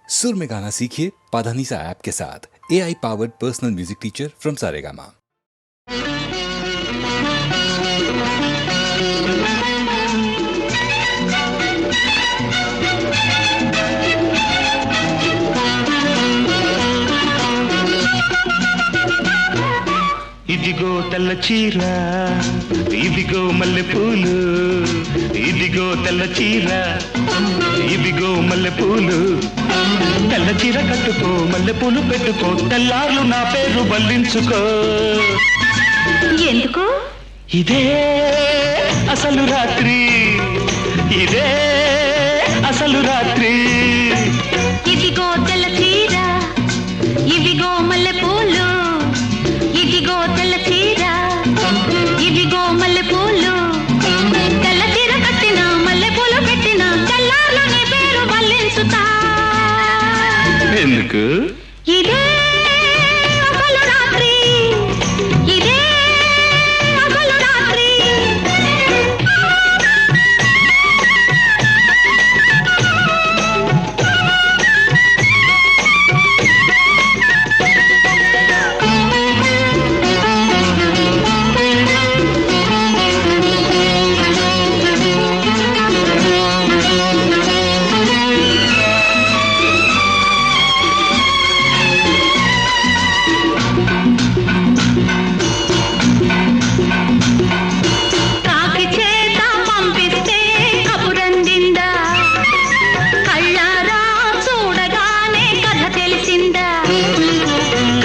सुर में गाना सीखिए पाधानीसा ऐप के साथ AI powered personal music teacher from Saregama. ఇదిగో తెల్ల చీర ఇదిగో మల్లెపూలు ఇదిగో తెల్ల చీర ఇదిగో మల్లెపూలు తెల్ల చీర కట్టుకో మల్లెపూలు పెట్టుకో తెల్లార్లు నా పేరు బల్లించుకో ఎందుకు ఇదే అసలు రాత్రి ఇదే అసలు రాత్రి ఇదిగో తెల్ల చీర ఇదిగో మల్లెపూలు ఇదిగో తెల్ల చీర ఇదిగో మల్లెపూలు తెల్ల చీర కట్టిన మల్లెపూలు పెట్టిన తెల్లార్లు నీ పేరు బల్లించుతా ఎందుకు ఇదే అసలు రాత్రి ఇదే అసలు రాత్రి కాకి చేత పంపిస్తే కబురందిందా కళ్ళారా చూడగానే కథ తెలిసిందా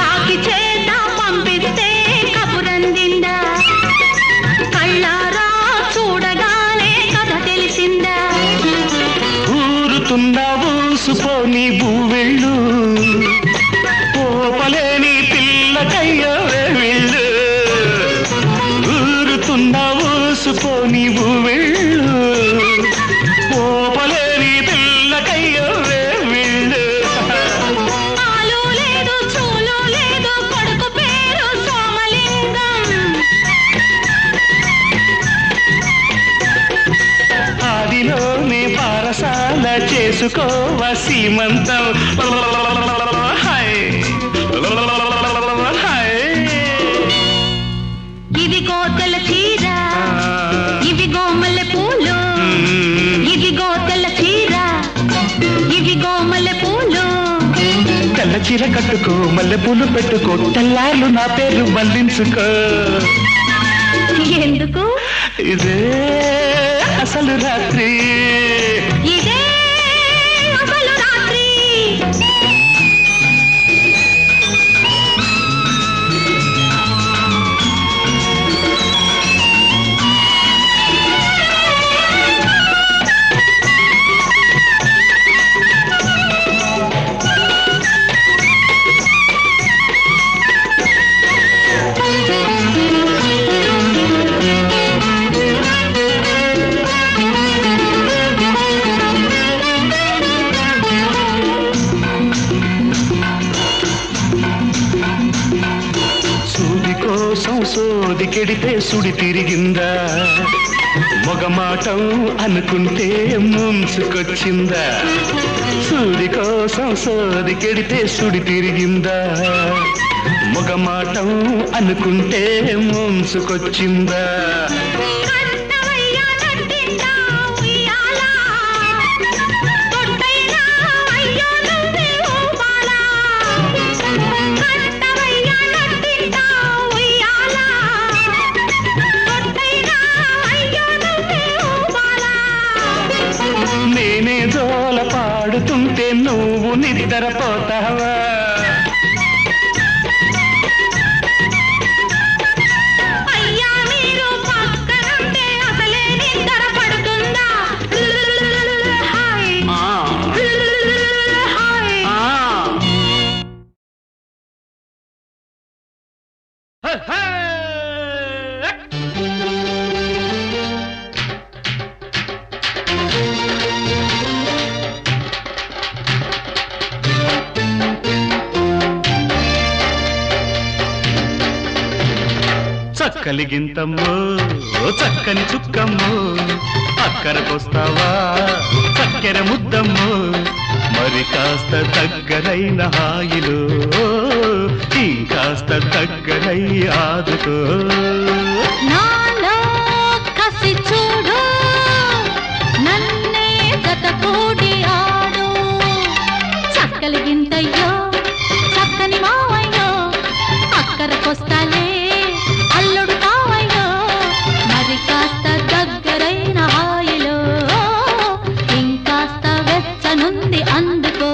కాకి చేత పంపిస్తే కబురందిందా కళ్ళారా చూడగానే కథ తెలిసిందా ఊరుతుందా ఊసుపోని బూవెళ్ళు పోపలేని పిల్లకయ్యో వెళ్ళు ఊరుతుందా ఊసుపోని బూవెళ్ళు పోపలేని పిల్లకయ్యో వెళ్ళు ఆలు లేదు చూలు లేదు కొడుకు పేరు సోమలింగం ఆదిలోనే పారసాల చేసుకోవ సీమంతం హాయ్ హాయ్ ఇదిగో తెల్ల చీర ఇదిగో మల్లెపూలు ఇదిగో తెల్ల చీర ఇదిగో మల్లెపూలు తెల్ల చీర కట్టుకో మల్లెపూలు పెట్టుకో తెల్లార్లు నా పేరు బల్లించుకో ఎందుకు ఇదే అసలు రాత్రి ఇదే అసలు రాత్రి సూది కోసం సోది కెడితే సుడి తిరిగిందా మొగమాటం అనుకుంటే ముంచుకొచ్చిందా సూది కోసం సోది కెడితే సుడి తిరిగిందా మొగమాటం అనుకుంటే ముంచుకొచ్చిందా కట్టవయ్యా నట్టిందా ఉయ్యాల తొట్టైనా అయ్యో నువ్వే ఊపాలా కట్టవయ్యా నట్టిందా ఉయ్యాల తొట్టైనా అయ్యో నువ్వే ఊపాలా నేనే జోల పాడుతుంటే నువ్వు నిద్రపోతావా అయ్యా మీరు పక్కనుంటే అసలే నిద్ర పడుతుందా హాయ్ హాయ్ చక్కలిగింతమ్మో చక్కని చుక్కమ్మో అక్కరకొస్తావా చక్కెర ముద్దమ్మో మరి కాస్త దగ్గరైన హాయిలో ఇంకాస్త దగ్గరై ఆదుకో నాలో కసి చూడు నన్నే జత కూడి ఆడు చక్కలిగింతయ్యో చక్కని మావయ్యో అక్కరకొస్తాలే అల్లుడు కావయ్యో మరి కాస్త దగ్గరైన హాయిలో ఇంకాస్త వెచ్చనుంది అందుకో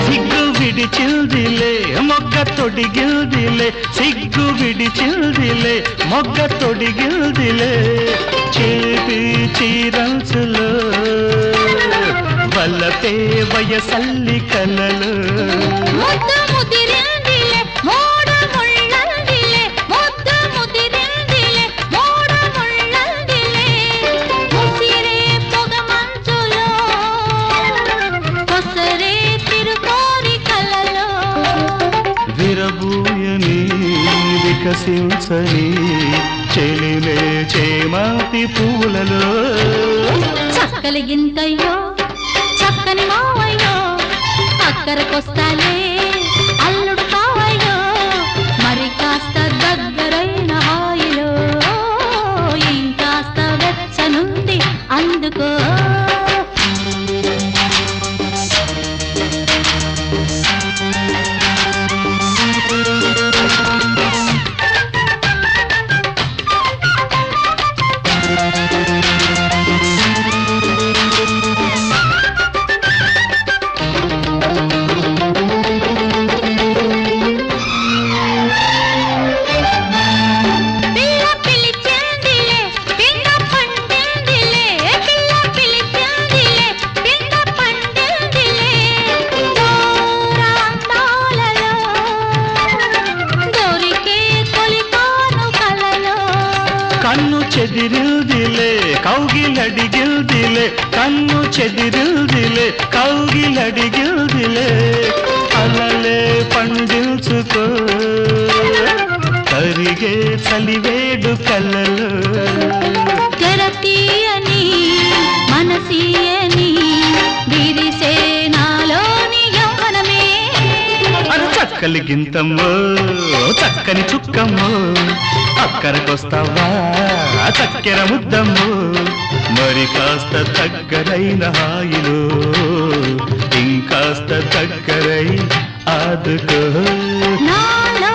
సిగ్గు విడిచిల్దిలే మొగ్గ తొడిగిల్దిలే సిగ్గు విడిచిల్దిలే మొగ్గ తొడిగిల్దిలే చేపి చీరంచులో వల్లపే వయసల్లి కలలు ముద్దు ముదిరిందిలే మోడ ముళ్ళందిలే ముద్దు ముదిరిందిలే మోడ ముళ్ళందిలే ముసిరే పొగ మంచులో కొసరే తిరుకోరి కలలో విరబూయని వికసించని చెలిమే చేమాతి పూలలో చక్కలిగింతయ్యో చక్కని మావయ్యో అక్కరకొస్తాలే అల్లుడు కావయ్యో మరి కాస్త దగ్గరైన హాయిలో ఇంకాస్త వెచ్చనుంది అందుకో పిల్ల పిలిచిందిలే పిండ పండిందిలే పిల్ల పిలిచిందిలే పిండ పండిందిలే దూరాంతాలలో దొరికే తొలికాను కలలో కన్ను చెదిరిల్దిలే కౌగిలడిగిల్దిలే కన్ను చెదిరిల్దిలే కౌగిలడిగిల్దిలే అలలే పండించుకో కరిగే చలివేడు కలలు తెరతీయని మనసీయని విరిసే నాలోని యవ్వనమే అది చక్కలి గింతమ్మో చక్కని చుక్కమ్మో అక్కరకొస్తావా చక్కెర ముద్దమ్మో మరి కాస్త దగ్గరైన హాయిలో ఇంకాస్త దగ్గరై ఆదుకో నాలో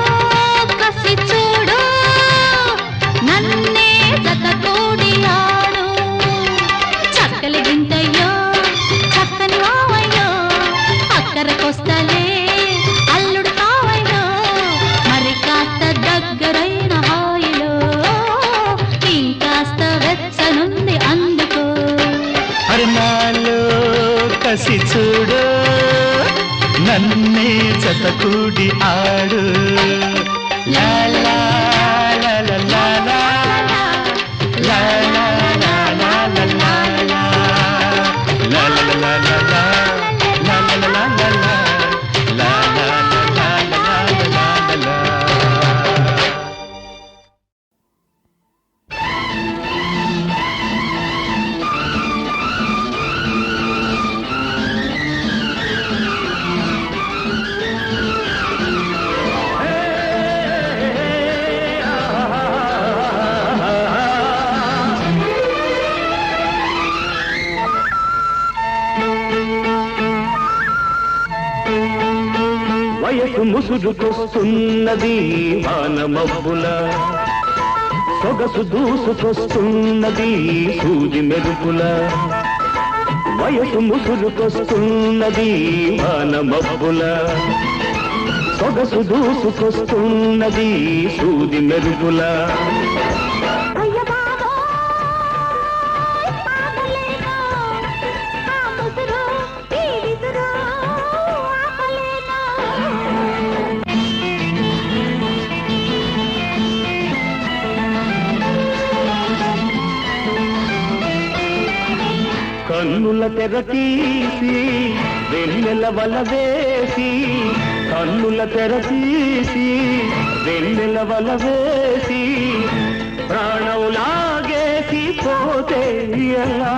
కసి చూడు నన్నే జత కూడి ఆడు చక్కలిగింతయ్యో చక్కని మావయ్యో అక్కరకొస్తాలే అల్లుడు కావయ్యో మరి కాస్త దగ్గరైన హాయిలో ఇంకాస్త వెచ్చనుంది అందుకో అరే నాలో కసి చూడు నన్నే చతకూడి ఆడు లా లా లా లా లా లా. లా లా లా లా లా లా లా. లా లా లా లా లా. లా లా లా లా లా. లా లా లా లా లా లా లా. వయసు ముసురుకొస్తున్నది వానమబ్బుల సొగసు దూసుకొస్తున్నది సూది మెరుపుల వయసు ముసురుకొస్తున్నది వానమబ్బుల సొగసు దూసుకొస్తున్నది సూది మెరుపుల కన్నుల తెర తీసి వెన్నెల వల వేసి కన్నుల తెర తీసి వెన్నెల వల వేసి ప్రాణం లాగేసి పోతే ఎలా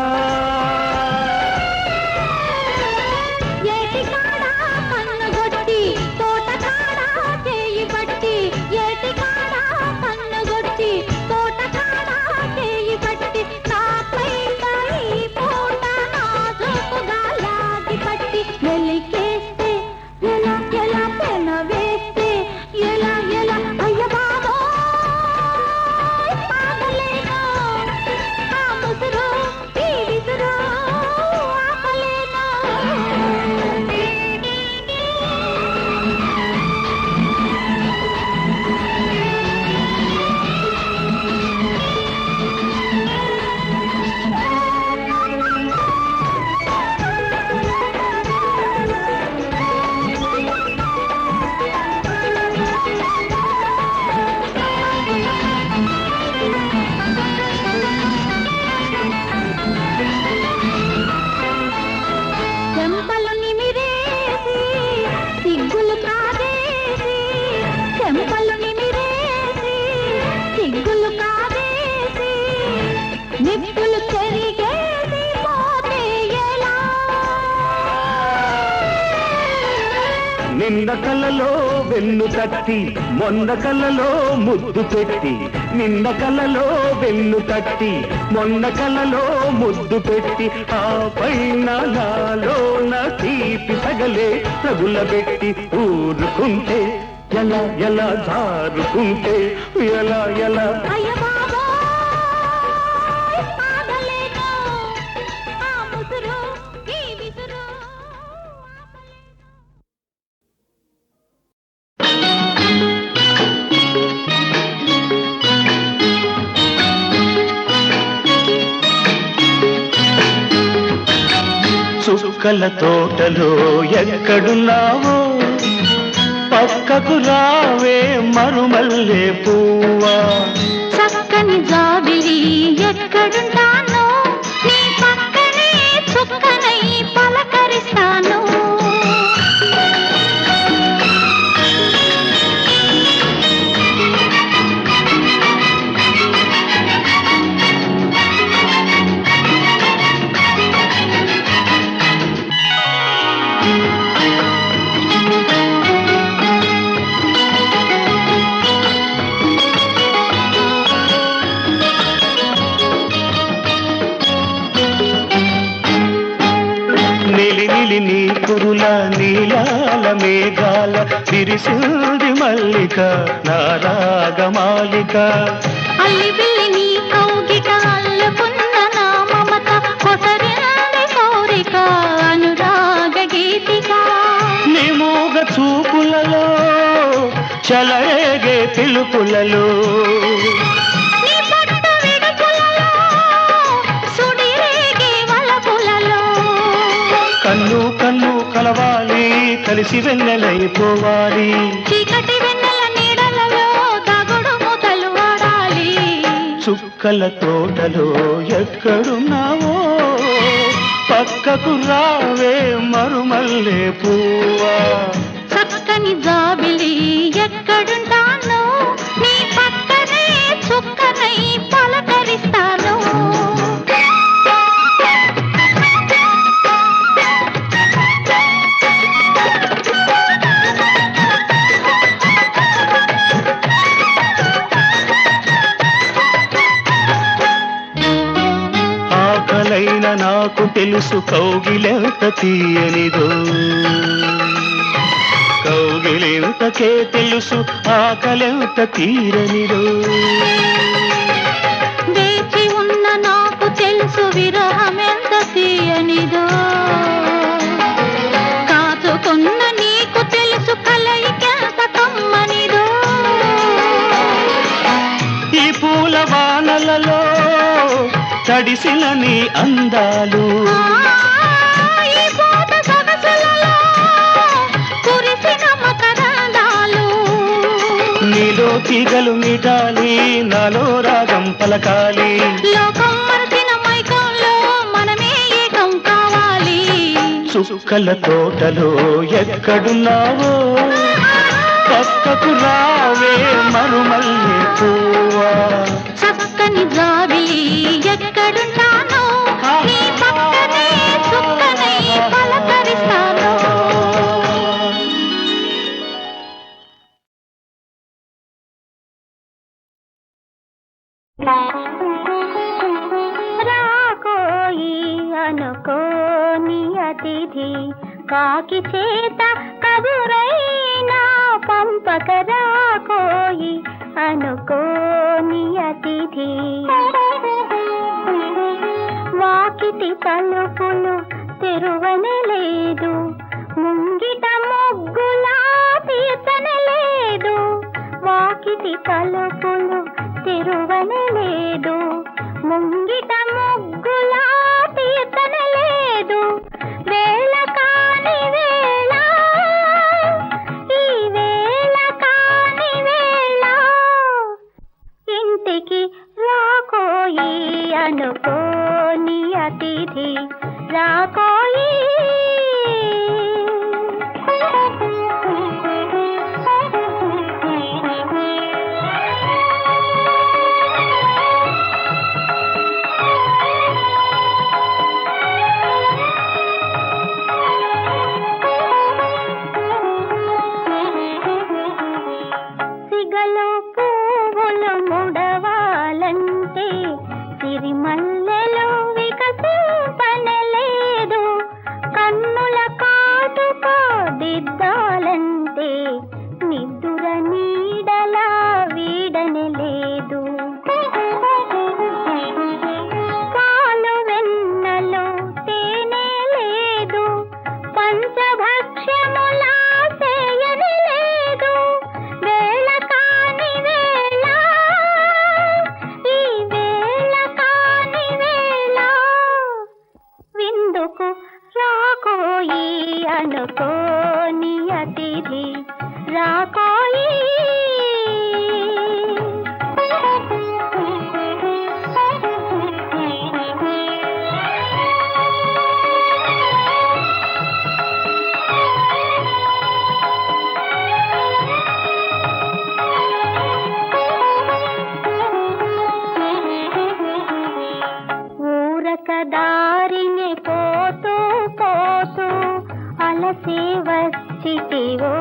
నిన్న కలలో వెన్ను తట్టి మొన్న కలలో ముద్దు పెట్టి నిన్న కలలో వెన్ను తట్టి మొన్న కలలో ముద్దు పెట్టి ఆ పైన నాలోన తీపి సగలే తగులబెట్టి ఊరుకుంటే ఎలా ఎలా జారుకుంటే ఎలా ఎలా చుక్కల తోటలో ఎక్కడున్నావో పక్కకు రావే మరుమల్లె పువ్వా చక్కని జాబిలి ఎక్కడుంటానో నీ పక్కనే చుక్కనై పలకరిస్తాను నీ కురుల నీలాల మేఘాల విరిసింది మల్లిక నారాగమాలిక అల్లి బిల్లి నీ కౌగిట అల్లుకున్న నా మమత కొసరింది కోరిక అనురాగ గీతిక నీ మూగ చూపులలో చలరేగే పిలుపులలో కన్ను కన్ను కలవాలి కలిసి వెన్నెలైపోవాలి చీకటి వెన్నెల నీడలలో దాగుడు మూతలు వాడాలి చుక్కల తోటలో ఎక్కడున్నావో పక్కకు రావే మరుమల్లె పువ్వా చక్కని జాబిలి ఎక్కడుంటానో నీ పక్కనే చుక్కనై పలకరిస్తాను ఆకలైన నాకు తెలుసు కౌగిలెంత తీయనిదో కౌగిలెంతకే తెలుసు ఆకలెంత తీరనిదో వేచి ఉన్న నాకు తెలుసు విరహమెంత తీయనిదో కాచుకున్న నీకు తెలుసు కలయికెంత కమ్మనిదో ఈ పూల వానలలో తడిసిన నీ అందాలు ఈ పూట సొగసులలో కురిసిన మకరందాలు నీలో తీగలు మీటాలి నాలో రాగం పలకాలి లోకం మరచిన మైకంలో మనమే ఏకం చుక్కల తోటలో ఎక్కడున్నావో పక్కకు రావే మరుమల్లె పువ్వా. చక్కని జాబిలి ఎక్కడున్నానో నీ పక్కనే చుక్కనై పలకరిస్తాను. రాకోయి అనుకోని అతిథి కాకి చేత కబురైనా పంపక రాకోయి అనుకోని అతిథి. వాకిటి తలుపులు తెరువనే లేదు, ముంగిట ముగ్గులా తీర్చనే లేదు. వాకిటి తలుపులు తెరువనే లేదు, ముంగిట ముగ్గులా తీర్చనే లేదు. వేళ కాని వేళ, ఈ వేళ కాని వేళ, ఇంటికి రాకోయి అనుకోని అతిథి రాకోయి. సిగలో పువ్వులు ముడవాలంటే సిరిమల్లెలు వికసింపనలేదు. కన్నుల కాటుక దిద్దాలంటే నిద్దుర నీడలా వీడనలేదు. పాలు వెన్నలో తేనె లేదు, పంచభక్ష్యములా చేయని లేదు. వేళ కాని వేళ, ఈ వేళ కాని వేళ, విందుకు రాకోయి అనుకోని అతిథి రాకోయి. ఊరక దారిని పోతూ పోతూ అలసి వచ్చితివో,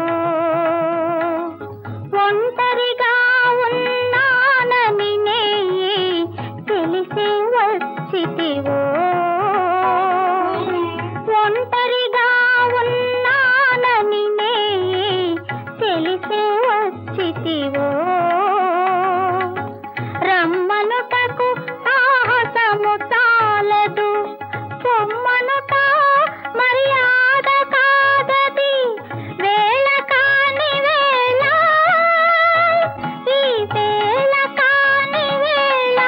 ఒంటరిగా ఉన్నానని తెలిసి వచ్చితివో. ఒంటరిగా ఉన్నానని తెలిసి వచ్చితివో. రమ్మనుటకు సాహసము చాలదు, పొమ్మనుట మర్యాద కాదది. వేళ కాని వేళ, ఈ వేళ కాని వేళ,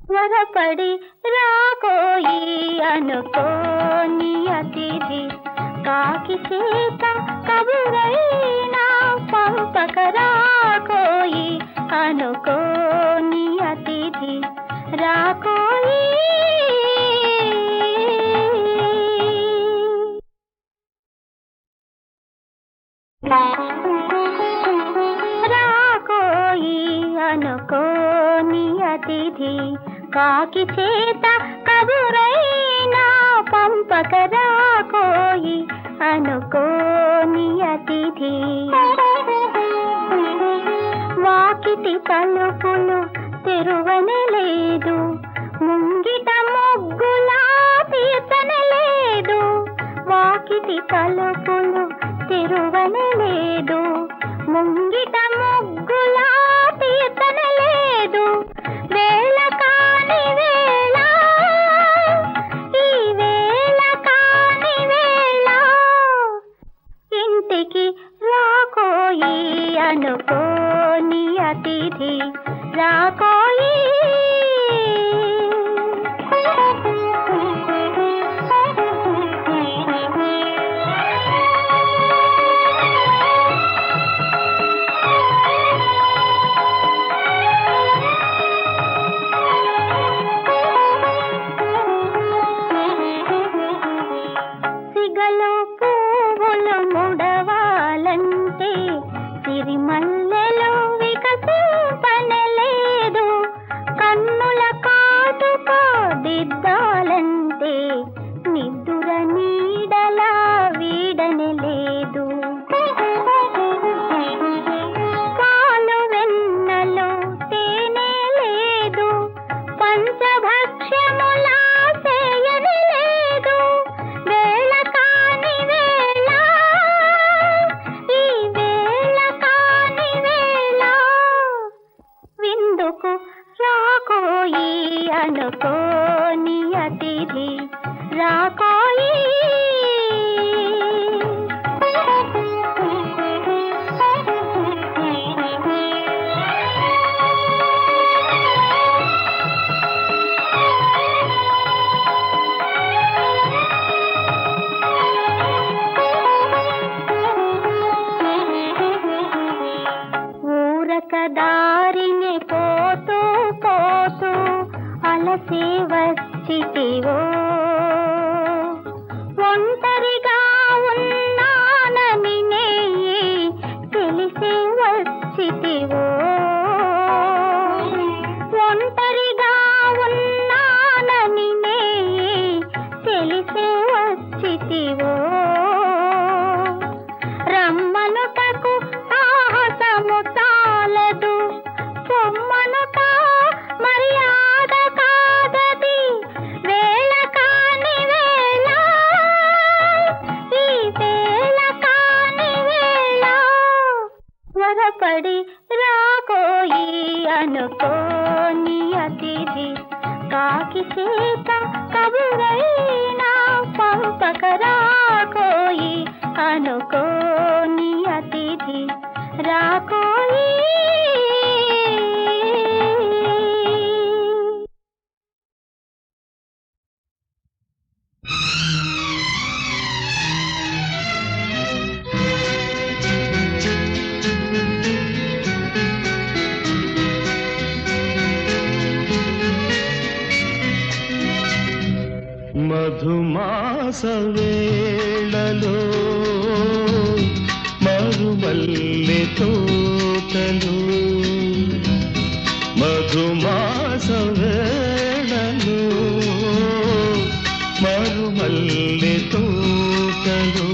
త్వరపడి రాకోయి అనుకోని అతిథి కాకి చేత కబురైనా పంపక రాకోయి అనుకోని అతిథి రాకోయి. రాకోయి అనుకోని అతిథి కాకి చేత కబురైనా పంపక రాకోయి అనుకోని అతిథి. వాకిటి తలుపులు తెరువనే లేదు, ముంగిట ముగ్గులా తీర్చనే లేదు. వాకిటి తలుపులు తెరువనే లేదు, ముంగిట ముగ్గులా తీర్చనే లేదు. వేళ కాని వేళ, ఈ వేళ కాని వేళ, ఇంటికి రాకోయి అనుకోని అతిథి రాకోయి. రాకోయి ఊరక దారిని పోతూ పోతూ అలసి వచ్చితివో ఒంటరిగా ఉన్నానని నెయ్యి తెలిసి వచ్చితివో ఒంటరిగా ఉన్నానని నెయ్యి తెలిసి వచ్చితివో రమ్మనుటకు సాహసము చాలదు పొమ్మనుట మర్యాద కాదది వేళ కాని వేళ ఈ వేళ కాని వేళ త్వరపడి రాకోయి అనుకోని అతిథి కాకి చేత కబురైనా పంపక రాకోయి అనుకోని అతిథి రాకోయి మధుమాస వేళలో మరుమల్లె తోటలు మధుమాస వేళలో మరుమల్లె తోటలు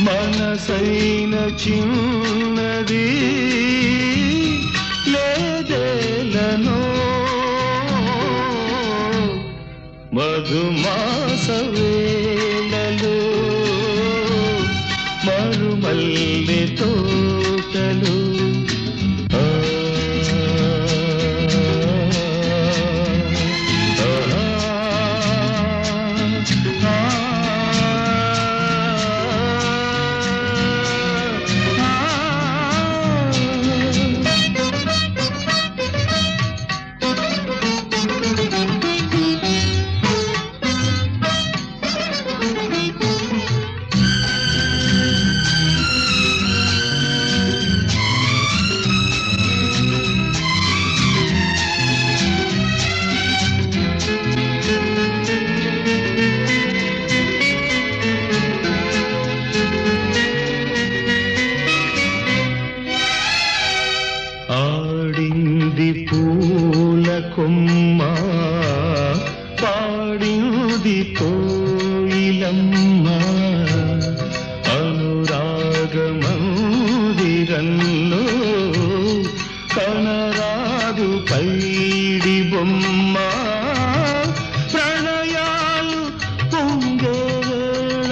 మనసైన చిన్నది లేదేలనో మధుమాస వేళలో మరుమల్లె తోటలు ఆడింది పూల కొమ్మ పాడింది కోయిలమ్మ అనురాగ మందిరంలో కనరాదు పైడి బొమ్మ ప్రణయాలు పొంగే వేళ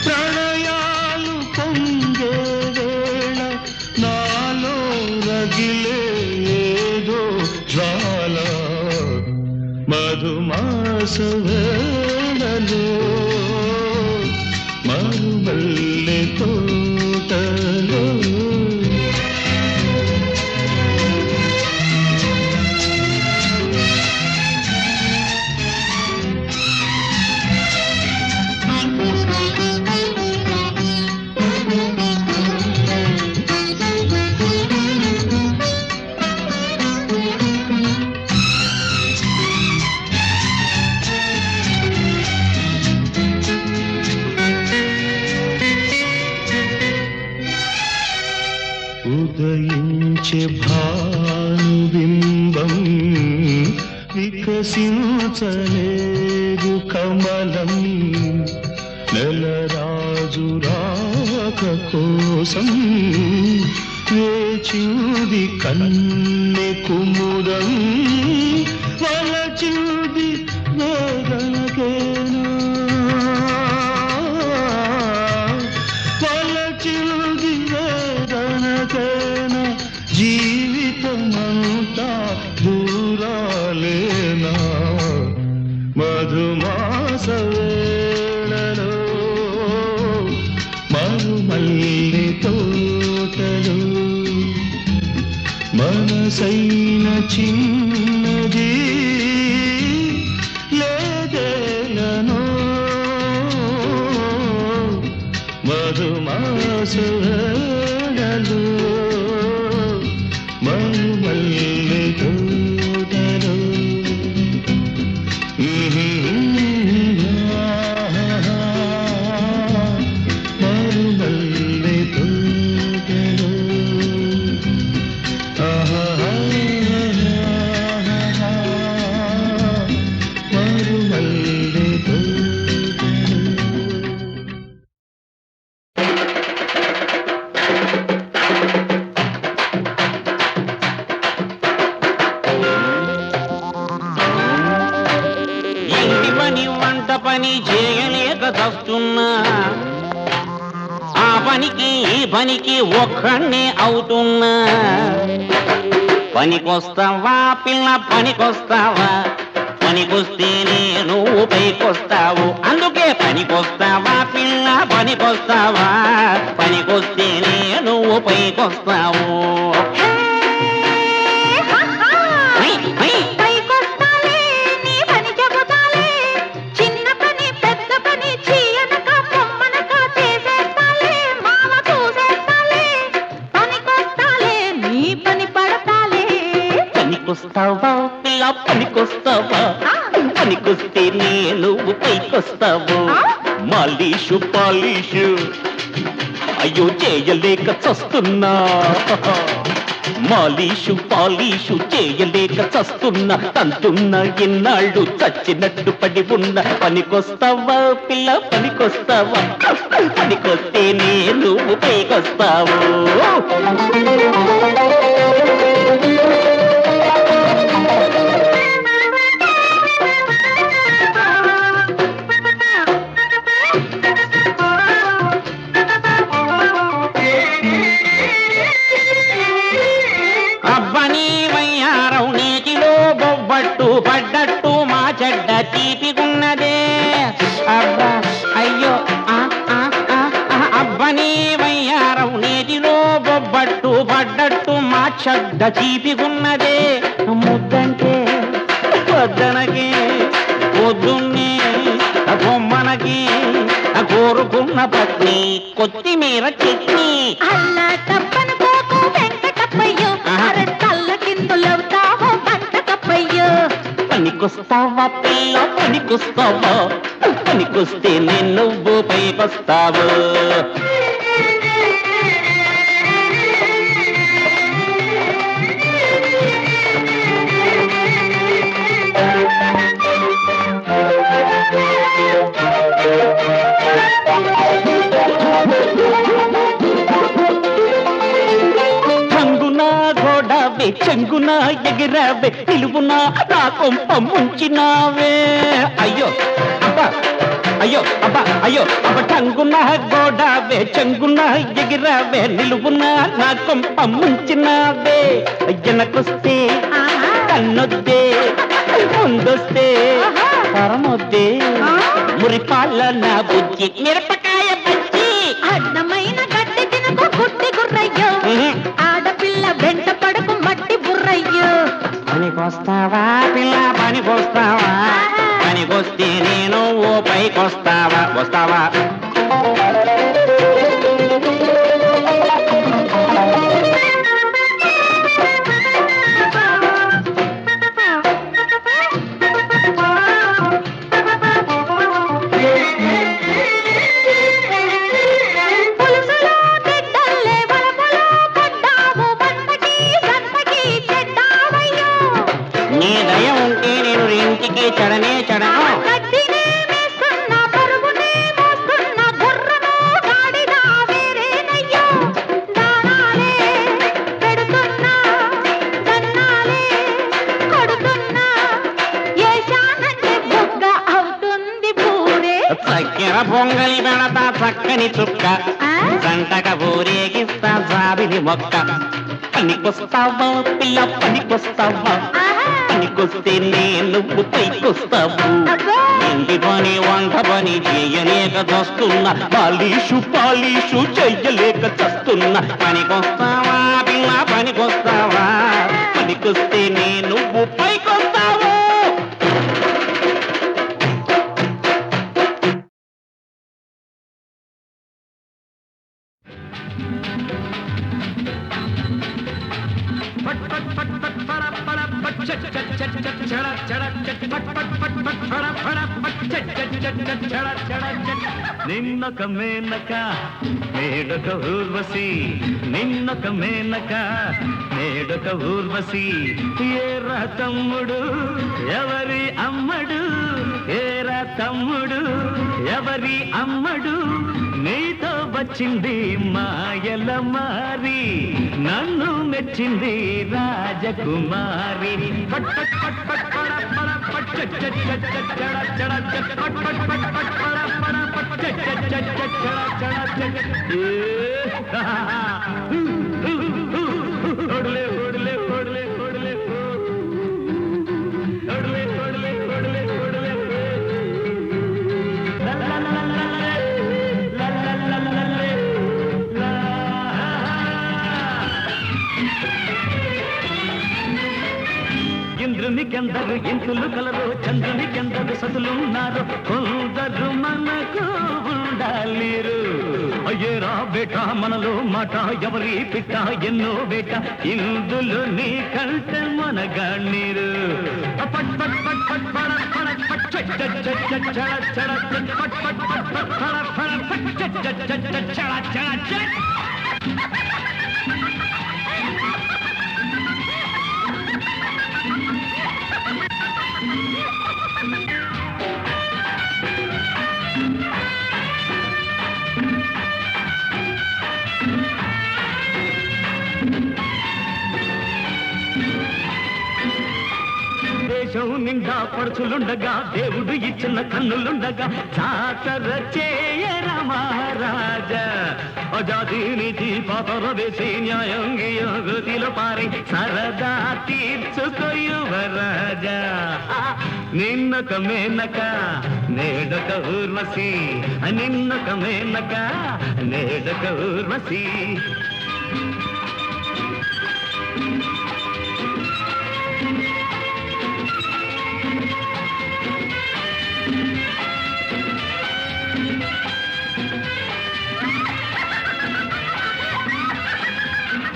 ప్రణయాలు పొంగే వేళ నాలో రగిలే ఏదో జ్వాల మధుమాస వేళలో మరుమల్లె తోటలో ఉదయించే భానుబింబం వికసించలేదు కమలం నెలరాజు రాక కోసం వేచింది కన్నె కుముదం వలచింది వేదనకేనా వలచింది వేదనకేనా జీవితమంతా దూరా మధుమాస వేళలో మరుమల్లె తోటలో మనసైన చిన్నది లేదేలను మధుమాస వేళలో మరుమల్లె తోటలో మరుమల్లె తోటలో మరుమల్లె తోటలో. ఇంటి పని వంట పని చేయలేక చస్తున్నా ఆ పనికి ఈ పనికి ఒక్కడే అవుతున్నా పనికొస్తావా పిల్ల పనికొస్తావా పనికొస్తేనే నువ్వు పైకొస్తావు అందుకే పనికొస్తావా పిల్ల పనికొస్తావా పనికొస్తేనే నువ్వు పైకొస్తావు పైకొస్తాలే నీ పని చెబుతాలే చిన్న పని పెద్ద పని చీయనక పొమ్మనక చేసేస్తాలే మామ చూసేస్తాలే పనికొస్తాలే నీ పని పడతాలే పనికొస్తావా పిల్ల పనికొస్తావా పనికొస్తే నువ్వు పైకొస్తావు మాలీషు పాలీషు అయ్యో చేయలేక చస్తున్నా మాలీషు పాలీషు చేయలేక చస్తున్నా తంతున్నా ఎన్నాళ్ళు చచ్చినట్టు పడి ఉన్న పనికొస్తావా పిల్ల పనికొస్తావా పనికొస్తే నువ్వు పైకొస్తావు అబ్బని వయ్యారం నీటిలో బొబ్బట్టు పడ్డట్టు మా చెడ్డ తీపిగున్నదే అబ్బా అయ్యో అబ్బని వయ్యారం నీటిలో బొబ్బట్టు పడ్డట్టు మా చెడ్డ తీపిగున్నదే ముద్దంటే పొద్దనకి పొద్దున్నే బొమ్మనకి కోరుకున్న పత్ని కొత్తిమీర చట్నీ అల్లా తప్పను పోకు వెంకటప్పయ్యో అరటల్ల కిందులవుతావో పంటకప్పయ్యో పనికొస్తావా పిల్ల పనికొస్తావా పనికొస్తే నువ్వు పైకొస్తావు రంగునా గోడావే చెంగునా ఎగిరావే నిలువునా నా కొంప ముంచినావే అయ్యో అబ్బా అయ్యో అబ్బా అయ్యో అబ్బ టంగునా గోడావే చెంగునా ఎగిరావే నిలువునా నా కొంప ముంచినావే వెనకొస్తే కన్నొద్దే ముందొస్తే పరమొద్దే మురిపాల నా బుజ్జి మిరపకాయ బజ్జి అడ్డమైన గడ్డి తినకు గుడ్డి గుర్రయ్యో ఆడపిల్ల వెంట పడకు మట్టి బుర్రయ్యో పనికొస్తావా పిల్ల పనికొస్తావా పనికొస్తే నువ్వు పైకొస్తావా వస్తావా నీ దయ ఉంటే నేను ఇంటికి చెడనే చెడను చక్కెర పొంగలి పెడతా చక్కని చుక్క సంటక ఊరేగిస్తా జాబిలి మొక్క పనికొస్తావా పిల్ల పనికొస్తావా పనికొస్తే నువ్వు పైకొస్తావు. అబ్బో! ఇంటి పని వంట పని చేయలేక చస్తున్నా, పాలీషు చెయ్యలేక చస్తున్నా. పనికొస్తావా పిల్ల పనికొస్తావా? పనికొస్తే నువ్వు పైకొస్తావు. నిన్నొక మేనక నేడొక ఊర్వశి, నిన్నొక మేనక నేడొక ఊర్వశి. ఏరా తమ్ముడు ఎవరి అమ్మడు, ఏరా తమ్ముడు ఎవరి అమ్మడు. నీతో వచ్చింది మాయల మారి, నన్ను మెచ్చింది రాజకుమారి. పట్ పట్ పట్ పట్ పడ పడ పట్ చట్ చట్ చట్ చట్ చడ చడ చట్ పట్ పట్ పట్ పట్ పడ పడ పట్ చట్ చట్ చట్ చట్ చడ చడ చట్. ఓడలే ఓడలే ఓడలే ఓడలే ఓడలే ఓడలే ఓడలే ఓడలే. ఇంద్రునికెందరు ఇంతులు కలరు, చంద్రునికెందరు సతులున్నారు, కొందరు మనకు ఉండాలిరు. అయ్యేరా బేట మనలో మాట ఎవరి పిట్ట ఎన్నో బేట, ఇందులో నీ కంటే మనగాణీరు. పట్ పట్ పట్ పట్ పడ పడ పట్ చట్ చట్ చట్ చట్ చడ చడ చట్ పట్ పట్ పట్ పట్ పడ పడ పట్ చట్ చట్ చట్ చట్ చడ చడ చట్. దేశం నిండా పడుచులుండగా, దేవుడు ఇచ్చిన కన్నులుండగా, జాతర చేయర మహారాజా. అజాది నీతి పాతర వేసి న్యాయం గతిలో పారి సరదా తీర్చుకో యువరాజా. నిన్నొక మేనక నేడొక ఊర్వశి, నిన్నొక మేనక నేడొక ఊర్వశి.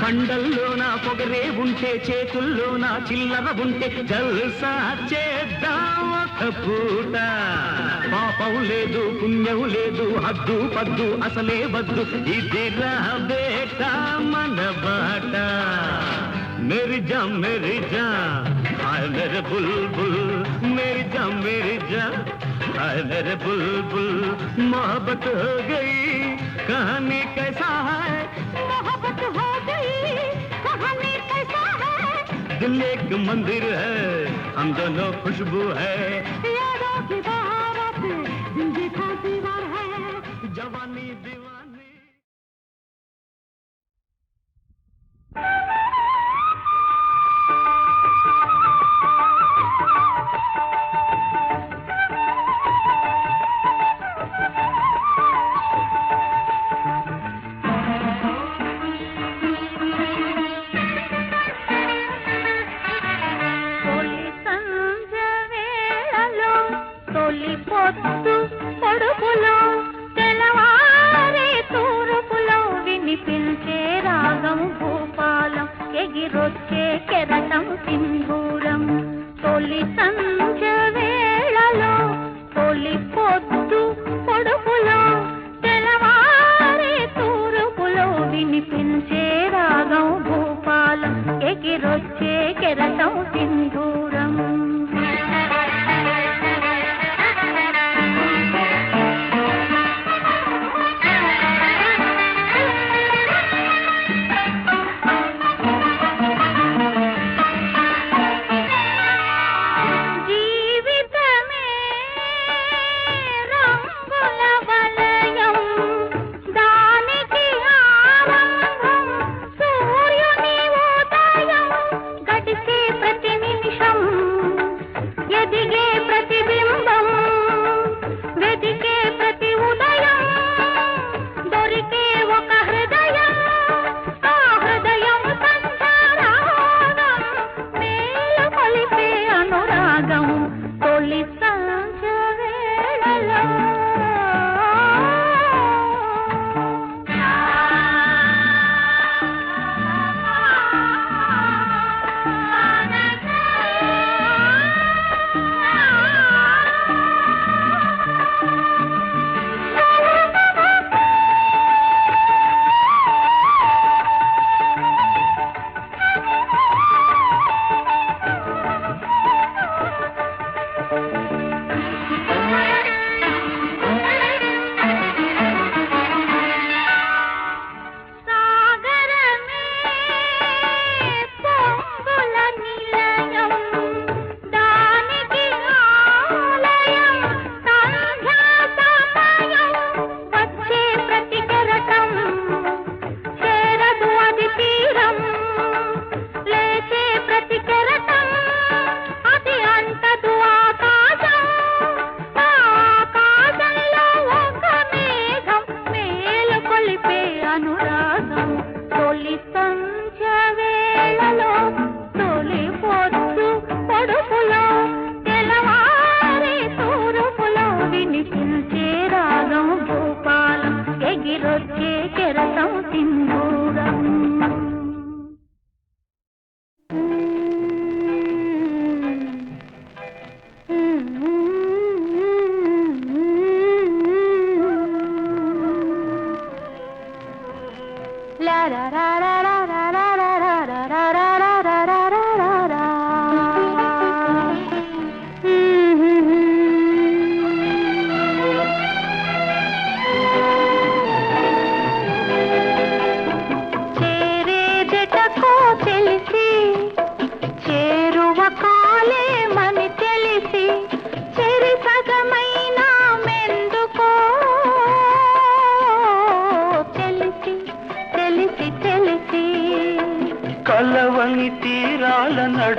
కండల్లో నా పొగరే ఉంటే, చేతుల్లో నా చిల్లర ఉంటే, జల్సా చేద్దాం ఒక పూట. పాపం లేదు పుణ్యం లేదు, హద్దు పద్దు అసలే వద్దు, ఇది రా బేట మన బాట. మేరీ జాన్ హాయ్ మేరే బుల్బుల్, మేరీ జాన్ हाय मेरे बुलबुल मोहब्बत हो गई कहानी कैसा है मोहब्बत हो गई कहानी कैसा है दिल एक मंदिर है हम दोनों खुशबू है यादों की बारात जिंदगी का दीवार है जवानी दीवानी ఎగిరొచ్చే కెరటం సింధూరం తొలి సంజ వేళలో తొలి పొద్దు పొడుపులో తెలవారే తూర్పులో వినిపించే రాగం భూపాలం ఎగిరొచ్చే కెరటం సింధూరం ప్రతి నిమిషం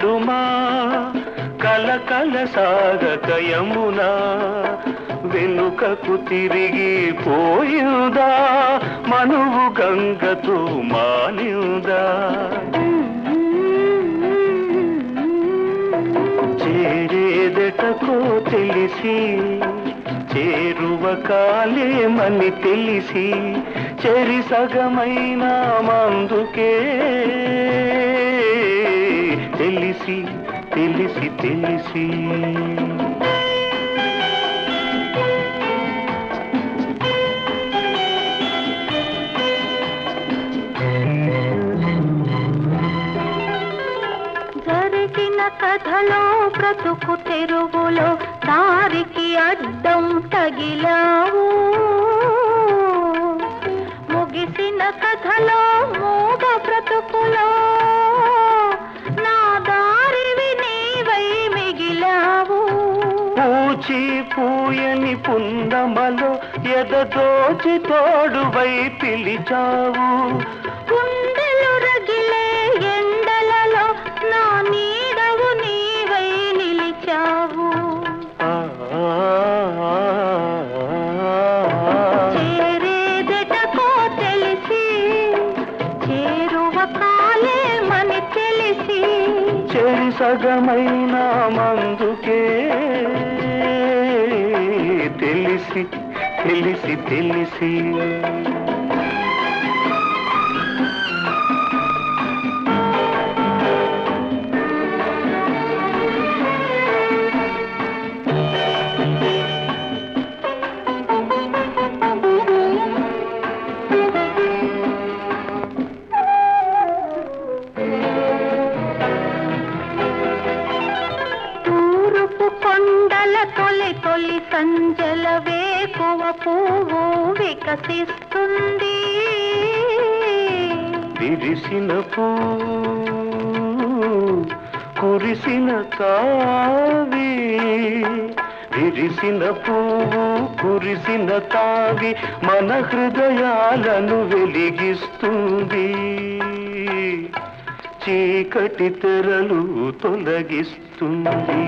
నడుమా కలకల సాగక యమునా వెనుకకు తిరిగి పోయిందా మనువు గంగతో మానిందా చేరేదటకో తెలిసి చేరువ కాలేమని తెలిసి చెరి సగమైన మందుకే తెలిసి తెలిసి తెలిసి జరిగిన కథలో బ్రతుకు తెరుగులో దారికి అడ్డం తగిలావు ముగిసిన కథలో మూగ బ్రతుకులో నా దారివి నీవై మిగిలావు పూచి పూయని పుందమలో ఎదదోచి తోడువై పిలిచావు గుండెలు రగిలే ఎండలలో నా నీడవు నీవై నిలిచావు చేరేదటకో తెలిసి చేరువ కాలేమని తెలిసి చెరి సగమైన మందుకే తెలిసి తెలిసి తెలిసి తూరుపు కొండల తొలి తొలి సంజల వేకువ పువ్వు వికసిస్తుంది విరిసిన పూ కురిసిన తావి విరిసిన పువ్వు కురిసిన తావి మన హృదయాలను వెలిగిస్తుంది చీకటి తెరలు తొలగిస్తుంది